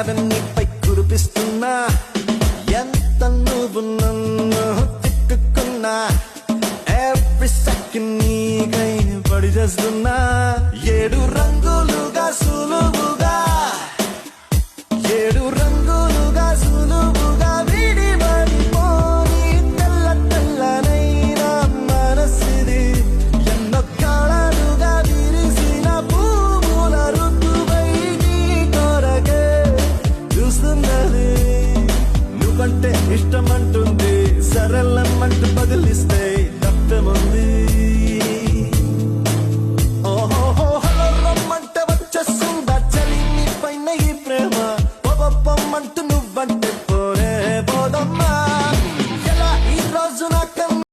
నీపై కురిపిస్తున్నా ఎంత నువ్వు నన్ను తిట్టుకున్నా ఎవ్రీ సెకండ్ నీకై పడి చేస్తున్నా 7 రంగులుగా సులువుగా 7 రంగులుగా సులువుగా విడిపడిపోని తెల్ల తెల్లనైన మనసిది ఎన్నో కాలాలుగా విరిసిన పువ్వుల ఋతువై నీ కొరకే చూస్తున్నది నువ్వంటే ఇష్టమంటుంది సరళమంటూ బదిలిస్తే తప్పేముంది